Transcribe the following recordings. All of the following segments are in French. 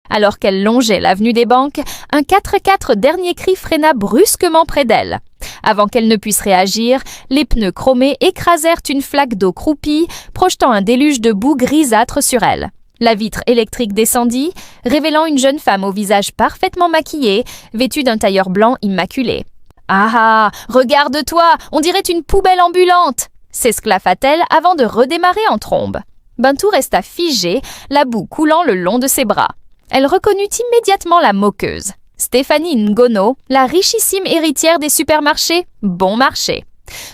Alors qu'elle longeait l'avenue des Banques, un 4x4 dernier cri freina brusquement près d'elle. Avant qu'elle ne puisse réagir, les pneus chromés écrasèrent une flaque d'eau croupie, projetant un déluge de boue grisâtre sur elle. La vitre électrique descendit, révélant une jeune femme au visage parfaitement maquillé, vêtue d'un tailleur blanc immaculé. « Ah, regarde-toi, on dirait une poubelle ambulante !» s'esclaffa-t-elle avant de redémarrer en trombe. Bintou resta figée, la boue coulant le long de ses bras. Elle reconnut immédiatement la moqueuse. Stéphanie Ngono, la richissime héritière des supermarchés Bon Marché.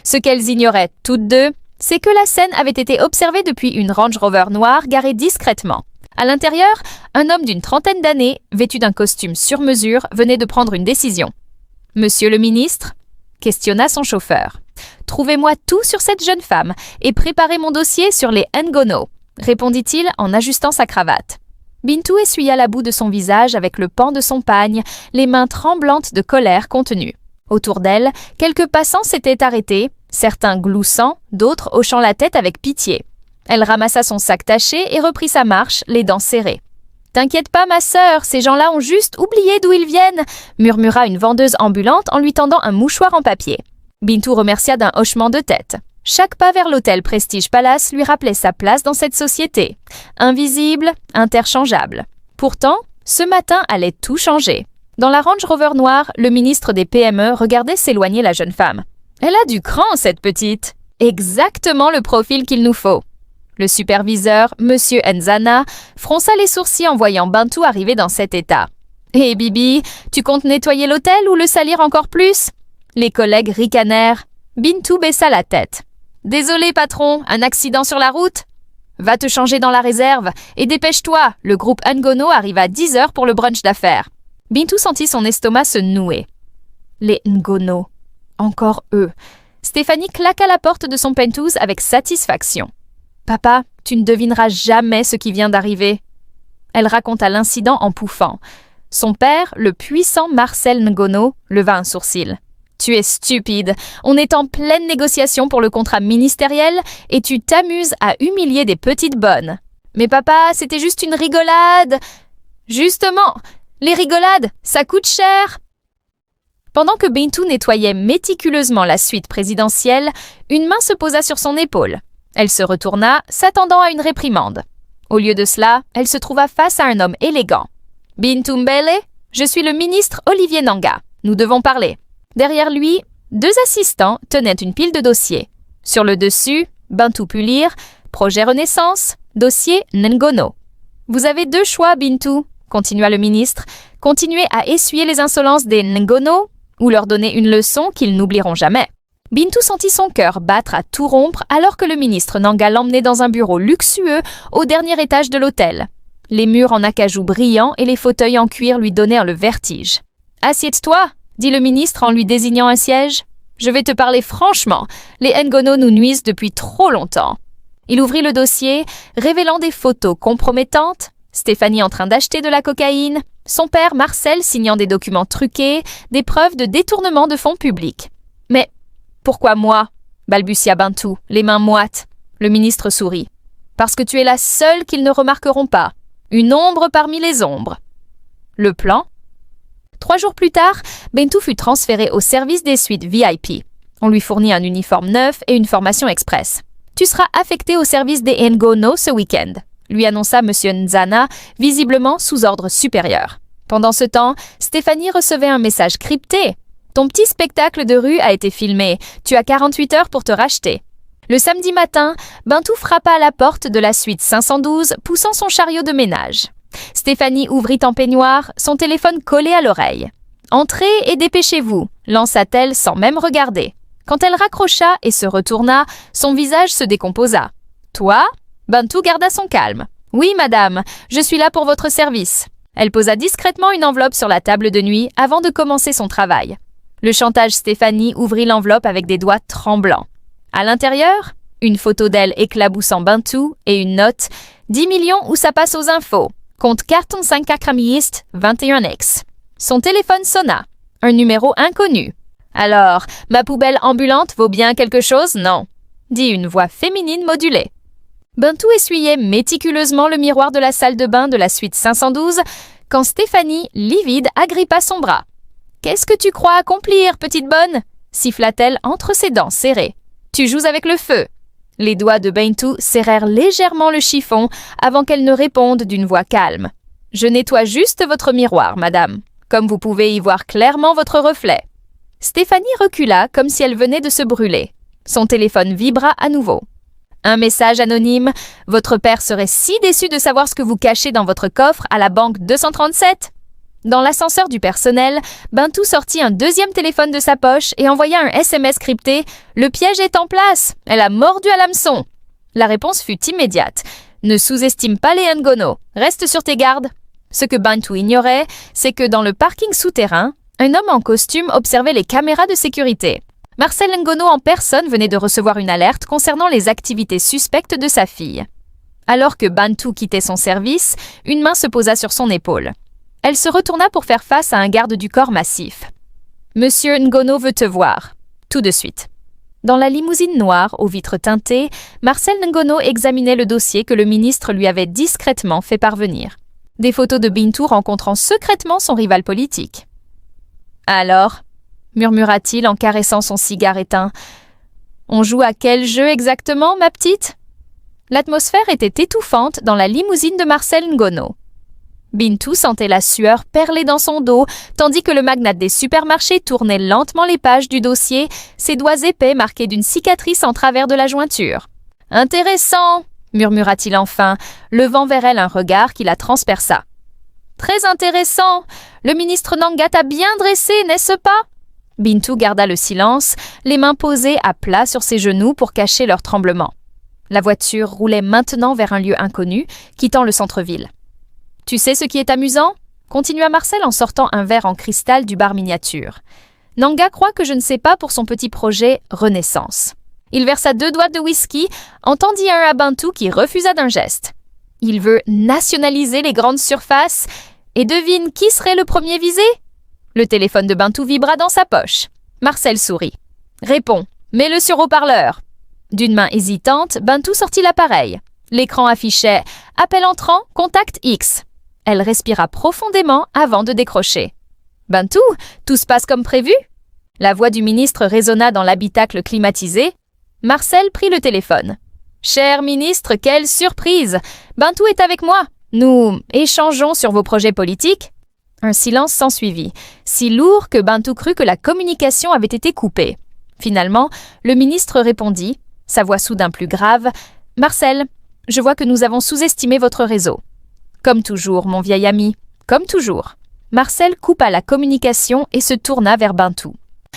Ce qu'elles ignoraient toutes deux, c'est que la scène avait été observée depuis une Range Rover noire garée discrètement. À l'intérieur, un homme d'une trentaine d'années, vêtu d'un costume sur mesure, venait de prendre une décision. « Monsieur le ministre ?» questionna son chauffeur. « Trouvez-moi tout sur cette jeune femme et préparez mon dossier sur les Ngono », répondit-il en ajustant sa cravate. Bintou essuya la boue de son visage avec le pan de son pagne, les mains tremblantes de colère contenue. Autour d'elle, quelques passants s'étaient arrêtés, certains gloussant, d'autres hochant la tête avec pitié. Elle ramassa son sac taché et reprit sa marche, les dents serrées. « T'inquiète pas, ma sœur, ces gens-là ont juste oublié d'où ils viennent !» murmura une vendeuse ambulante en lui tendant un mouchoir en papier. Bintou remercia d'un hochement de tête. Chaque pas vers l'hôtel Prestige Palace lui rappelait sa place dans cette société. Invisible, interchangeable. Pourtant, ce matin allait tout changer. Dans la Range Rover noire, le ministre des PME regardait s'éloigner la jeune femme. « Elle a du cran, cette petite !» Exactement le profil qu'il nous faut. Le superviseur, M. Nzana, fronça les sourcils en voyant Bintou arriver dans cet état. « Hé Bibi, tu comptes nettoyer l'hôtel ou le salir encore plus ?» Les collègues ricanèrent. Bintou baissa la tête. « Désolé patron, un accident sur la route ?»« Va te changer dans la réserve et dépêche-toi, le groupe Ngono arrive à 10h pour le brunch d'affaires. » Bintou sentit son estomac se nouer. Les Ngono. Encore eux. Stéphanie claqua la porte de son penthouse avec satisfaction. « Papa, tu ne devineras jamais ce qui vient d'arriver. » Elle raconta l'incident en pouffant. Son père, le puissant Marcel Ngono, leva un sourcil. « Tu es stupide. On est en pleine négociation pour le contrat ministériel et tu t'amuses à humilier des petites bonnes. »« Mais papa, c'était juste une rigolade. »« Justement, les rigolades, ça coûte cher. » Pendant que Bintou nettoyait méticuleusement la suite présidentielle, une main se posa sur son épaule. Elle se retourna, s'attendant à une réprimande. Au lieu de cela, elle se trouva face à un homme élégant. « Bintou Mbele, je suis le ministre Olivier Nanga. Nous devons parler. » Derrière lui, 2 assistants tenaient une pile de dossiers. Sur le dessus, Bintou put lire « Projet Renaissance, dossier Ngono ». « Vous avez 2 choix, Bintou, » continua le ministre. « Continuer à essuyer les insolences des Ngono ou leur donner une leçon qu'ils n'oublieront jamais. » Bintou sentit son cœur battre à tout rompre alors que le ministre Nanga l'emmenait dans un bureau luxueux au dernier étage de l'hôtel. Les murs en acajou brillants et les fauteuils en cuir lui donnèrent le vertige. « Assieds-toi !» dit le ministre en lui désignant un siège. « Je vais te parler franchement, les Ngono nous nuisent depuis trop longtemps. » Il ouvrit le dossier, révélant des photos compromettantes, Stéphanie en train d'acheter de la cocaïne, son père Marcel signant des documents truqués, des preuves de détournement de fonds publics. « Mais pourquoi moi ?» balbutia Bintou, les mains moites. Le ministre sourit. « Parce que tu es la seule qu'ils ne remarqueront pas. Une ombre parmi les ombres. » Le plan ? 3 jours plus tard, Bintou fut transféré au service des suites VIP. On lui fournit un uniforme neuf et une formation express. « Tu seras affecté au service des Ngono ce week-end », lui annonça M. Nzana, visiblement sous ordre supérieur. Pendant ce temps, Stéphanie recevait un message crypté. « Ton petit spectacle de rue a été filmé. Tu as 48 heures pour te racheter. » Le samedi matin, Bintou frappa à la porte de la suite 512, poussant son chariot de ménage. Stéphanie ouvrit en peignoir, son téléphone collé à l'oreille. « Entrez et dépêchez-vous » lança-t-elle sans même regarder. Quand elle raccrocha et se retourna, son visage se décomposa. « Toi ?» Bintou garda son calme. « Oui, madame, je suis là pour votre service. » Elle posa discrètement une enveloppe sur la table de nuit avant de commencer son travail. Le chantage Stéphanie ouvrit l'enveloppe avec des doigts tremblants. À l'intérieur, une photo d'elle éclaboussant Bintou et une note « 10 millions ou ça passe aux infos. Compte carton 5 Kakramiste 21X. » Son téléphone sonna. Un numéro inconnu. « Alors, ma poubelle ambulante vaut bien quelque chose, non ?» dit une voix féminine modulée. Bintou essuyait méticuleusement le miroir de la salle de bain de la suite 512 quand Stéphanie, livide, agrippa son bras. « Qu'est-ce que tu crois accomplir, petite bonne » siffla-t-elle entre ses dents serrées. « Tu joues avec le feu !» Les doigts de Bintou serrèrent légèrement le chiffon avant qu'elle ne réponde d'une voix calme. « Je nettoie juste votre miroir, madame. Comme vous pouvez y voir clairement votre reflet. » Stéphanie recula comme si elle venait de se brûler. Son téléphone vibra à nouveau. Un message anonyme. « Votre père serait si déçu de savoir ce que vous cachez dans votre coffre à la banque 237. » Dans l'ascenseur du personnel, Bintou sortit un deuxième téléphone de sa poche et envoya un SMS crypté « Le piège est en place. Elle a mordu à l'hameçon. » La réponse fut immédiate. « Ne sous-estime pas les Ngono. Reste sur tes gardes. » Ce que Bintou ignorait, c'est que dans le parking souterrain, un homme en costume observait les caméras de sécurité. Marcel Ngono en personne venait de recevoir une alerte concernant les activités suspectes de sa fille. Alors que Bintou quittait son service, une main se posa sur son épaule. Elle se retourna pour faire face à un garde du corps massif. « Monsieur Ngono veut te voir. Tout de suite. » Dans la limousine noire aux vitres teintées, Marcel Ngono examinait le dossier que le ministre lui avait discrètement fait parvenir. Des photos de Bintou rencontrant secrètement son rival politique. « Alors ?» murmura-t-il en caressant son cigare éteint. « On joue à quel jeu exactement, ma petite ?» L'atmosphère était étouffante dans la limousine de Marcel Ngono. Bintou sentait la sueur perler dans son dos, tandis que le magnate des supermarchés tournait lentement les pages du dossier, ses doigts épais marqués d'une cicatrice en travers de la jointure. « Intéressant !» murmura-t-il enfin, levant vers elle un regard qui la transperça. « Très intéressant. Le ministre Nanga t'a bien dressé, n'est-ce pas ?» Bintou garda le silence, les mains posées à plat sur ses genoux pour cacher leur tremblement. La voiture roulait maintenant vers un lieu inconnu, quittant le centre-ville. « Tu sais ce qui est amusant ?» continua Marcel en sortant un verre en cristal du bar miniature. « Nanga croit que je ne sais pas pour son petit projet Renaissance. » Il versa 2 doigts de whisky, en tendit un à Bintou qui refusa d'un geste. Il veut nationaliser les grandes surfaces. Et devine qui serait le premier visé? Le téléphone de Bintou vibra dans sa poche. Marcel sourit. « Réponds, mets-le sur haut-parleur. » D'une main hésitante, Bintou sortit l'appareil. L'écran affichait « Appel entrant, contact X ». Elle respira profondément avant de décrocher. « Bintou, tout se passe comme prévu ?» La voix du ministre résonna dans l'habitacle climatisé. Marcel prit le téléphone. « Cher ministre, quelle surprise! Bintou est avec moi. Nous échangeons sur vos projets politiques. » Un silence s'ensuivit, si lourd que Bintou crut que la communication avait été coupée. Finalement, le ministre répondit, sa voix soudain plus grave, « Marcel, je vois que nous avons sous-estimé votre réseau. » Comme toujours, mon vieil ami, comme toujours. Marcel coupa la communication et se tourna vers Bintou.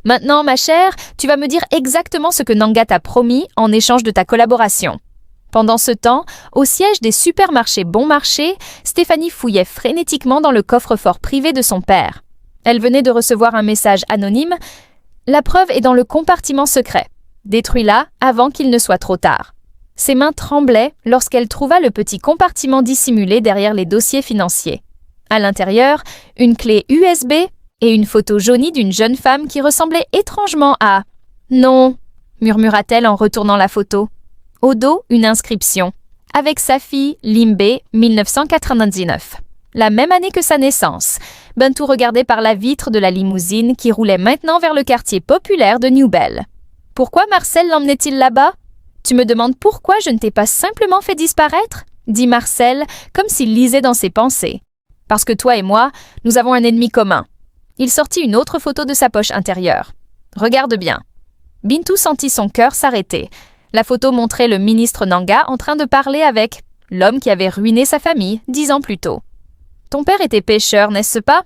« Maintenant, ma chère, tu vas me dire exactement ce que Nanga t'a promis en échange de ta collaboration. » Pendant ce temps, au siège des supermarchés Bon Marché, Stéphanie fouillait frénétiquement dans le coffre-fort privé de son père. Elle venait de recevoir un message anonyme. « La preuve est dans le compartiment secret. Détruis-la avant qu'il ne soit trop tard. » Ses mains tremblaient lorsqu'elle trouva le petit compartiment dissimulé derrière les dossiers financiers. À l'intérieur, une clé USB et une photo jaunie d'une jeune femme qui ressemblait étrangement à « Non », murmura-t-elle en retournant la photo. Au dos, une inscription. Avec sa fille, Limbe, 1999. La même année que sa naissance. Bintou regardait par la vitre de la limousine qui roulait maintenant vers le quartier populaire de New Bell. Pourquoi Marcel l'emmenait-il là-bas? Tu me demandes pourquoi je ne t'ai pas simplement fait disparaître? Dit Marcel, comme s'il lisait dans ses pensées. Parce que toi et moi, nous avons un ennemi commun. Il sortit une autre photo de sa poche intérieure. Regarde bien. Bintou sentit son cœur s'arrêter. La photo montrait le ministre Nanga en train de parler avec l'homme qui avait ruiné sa famille 10 ans plus tôt. Ton père était pêcheur, n'est-ce pas?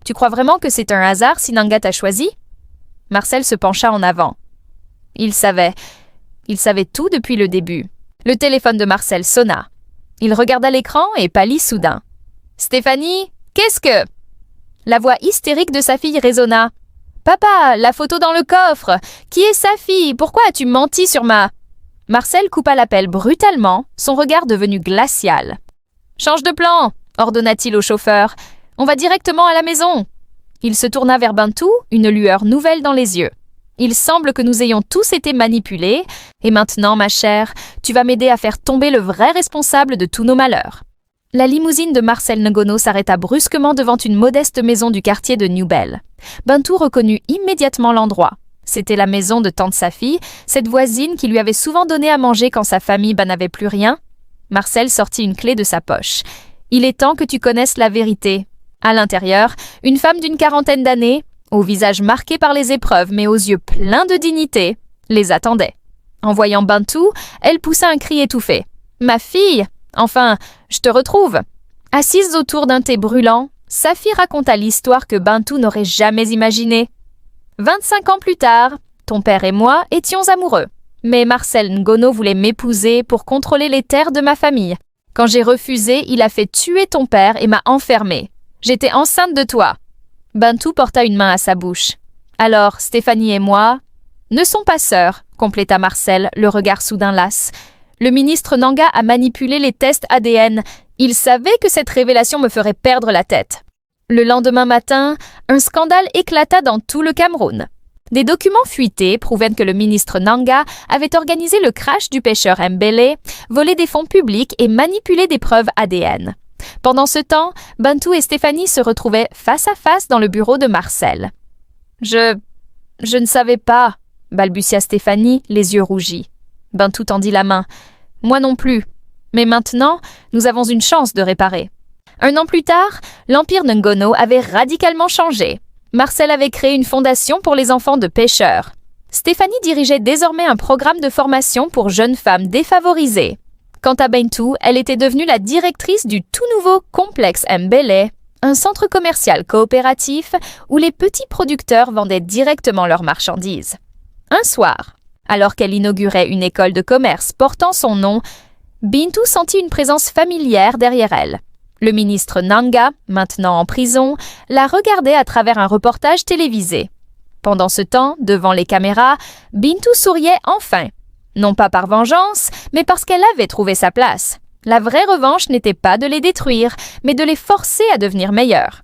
Tu crois vraiment que c'est un hasard si Nanga t'a choisi? Marcel se pencha en avant. Il savait tout depuis le début. Le téléphone de Marcel sonna. Il regarda l'écran et pâlit soudain. « Stéphanie, qu'est-ce que… » La voix hystérique de sa fille résonna. « Papa, la photo dans le coffre! Qui est sa fille? Pourquoi as-tu menti sur ma… » Marcel coupa l'appel brutalement, son regard devenu glacial. « Change de plan !» ordonna-t-il au chauffeur. « On va directement à la maison !» Il se tourna vers Bintou, une lueur nouvelle dans les yeux. « Il semble que nous ayons tous été manipulés, et maintenant, ma chère, tu vas m'aider à faire tomber le vrai responsable de tous nos malheurs. » La limousine de Marcel Ngono s'arrêta brusquement devant une modeste maison du quartier de New Bell. Bintou reconnut immédiatement l'endroit. C'était la maison de tante Safi, cette voisine qui lui avait souvent donné à manger quand sa famille n'avait plus rien. Marcel sortit une clé de sa poche. « Il est temps que tu connaisses la vérité. » À l'intérieur, une femme d'une quarantaine d'années, au visage marqué par les épreuves mais aux yeux pleins de dignité, les attendait. En voyant Bintou, elle poussa un cri étouffé. « Ma fille! Enfin, je te retrouve !» Assise autour d'un thé brûlant, Safi raconta l'histoire que Bintou n'aurait jamais imaginée. 25 ans plus tard, ton père et moi étions amoureux. Mais Marcel Ngono voulait m'épouser pour contrôler les terres de ma famille. Quand j'ai refusé, il a fait tuer ton père et m'a enfermée. J'étais enceinte de toi. Bintou porta une main à sa bouche. Alors, Stéphanie et moi ne sont pas sœurs, compléta Marcel, le regard soudain las. Le ministre Nanga a manipulé les tests ADN. Il savait que cette révélation me ferait perdre la tête. Le lendemain matin, un scandale éclata dans tout le Cameroun. Des documents fuités prouvaient que le ministre Nanga avait organisé le crash du pêcheur Mbele, volé des fonds publics et manipulé des preuves ADN. Pendant ce temps, Bintou et Stéphanie se retrouvaient face à face dans le bureau de Marcel. « Je ne savais pas », balbutia Stéphanie, les yeux rougis. Bintou tendit la main. « Moi non plus. Mais maintenant, nous avons une chance de réparer. » Un an plus tard, l'empire Ngono avait radicalement changé. Marcel avait créé une fondation pour les enfants de pêcheurs. Stéphanie dirigeait désormais un programme de formation pour jeunes femmes défavorisées. Quant à Bintou, elle était devenue la directrice du tout nouveau complexe Mbele, un centre commercial coopératif où les petits producteurs vendaient directement leurs marchandises. Un soir, alors qu'elle inaugurait une école de commerce portant son nom, Bintou sentit une présence familière derrière elle. Le ministre Nanga, maintenant en prison, la regardait à travers un reportage télévisé. Pendant ce temps, devant les caméras, Bintou souriait enfin. Non pas par vengeance, mais parce qu'elle avait trouvé sa place. La vraie revanche n'était pas de les détruire, mais de les forcer à devenir meilleurs.